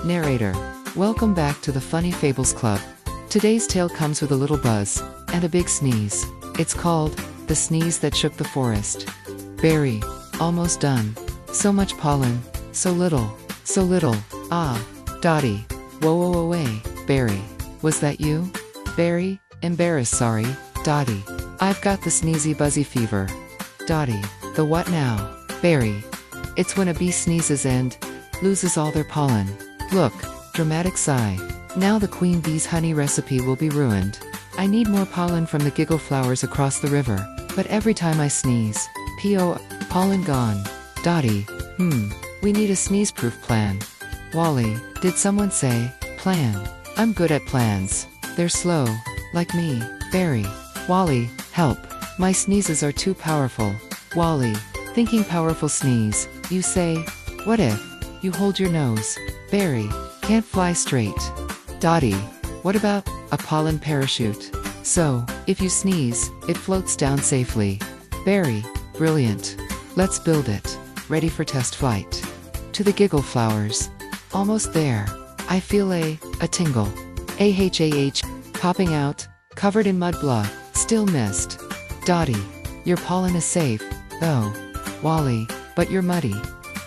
Narrator. Welcome back to the Funny Fables Club. Today's tale comes with a little buzz and a big sneeze. It's called The Sneeze That Shook the Forest. Berry. Almost done. So much pollen. So little. So little. Ah. Dottie. Whoa whoa whoa way. Berry. Was that you? Berry. Embarrassed sorry. Dottie. I've got the sneezy buzzy fever. Dottie. The what now? Berry. It's when a bee sneezes and loses all their pollen. Look. Dramatic sigh. Now the queen bee's honey recipe will be ruined. I need more pollen from the giggle flowers across the river, but every time I sneeze, pollen gone. Dottie. We need a sneeze-proof plan. Wally. Did someone say plan? I'm good at plans. They're slow, like me. Berry. Wally. Help. My sneezes are too powerful. Wally. Thinking powerful sneeze. You say, what if you hold your nose? Berry. Can't fly straight. Dottie. What about a pollen parachute? So, if you sneeze, it floats down safely. Berry. Brilliant. Let's build it. Ready for test flight. To the giggle flowers. Almost there. I feel a tingle. Popping out, covered in mud blah, still missed. Dottie. Your pollen is safe, though. Wally. But you're muddy.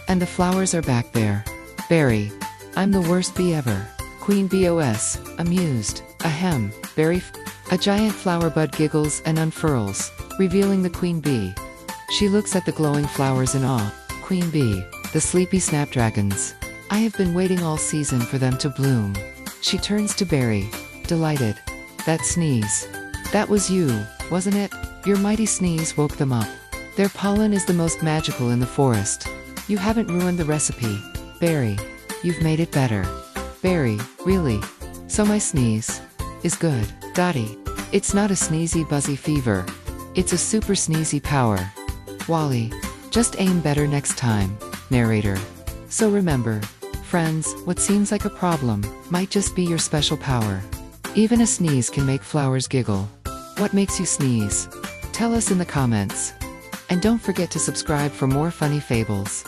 And the flowers are back there. Berry. I'm the worst bee ever. Queen BOS. Amused. Ahem. Berry. A giant flower bud giggles and unfurls, revealing the queen bee. She looks at the glowing flowers in awe. Queen bee. The sleepy snapdragons. I have been waiting all season for them to bloom. She turns to Berry. Delighted. That sneeze. That was you, wasn't it? Your mighty sneeze woke them up. Their pollen is the most magical in the forest. You haven't ruined the recipe. Berry. You've made it better. Berry. Really? So my sneeze is good. Dottie. It's not a sneezy buzzy fever. It's a super sneezy power. Wally. Just aim better next time. Narrator. So remember, friends, what seems like a problem might just be your special power. Even a sneeze can make flowers giggle. What makes you sneeze? Tell us in the comments. And don't forget to subscribe for more funny fables.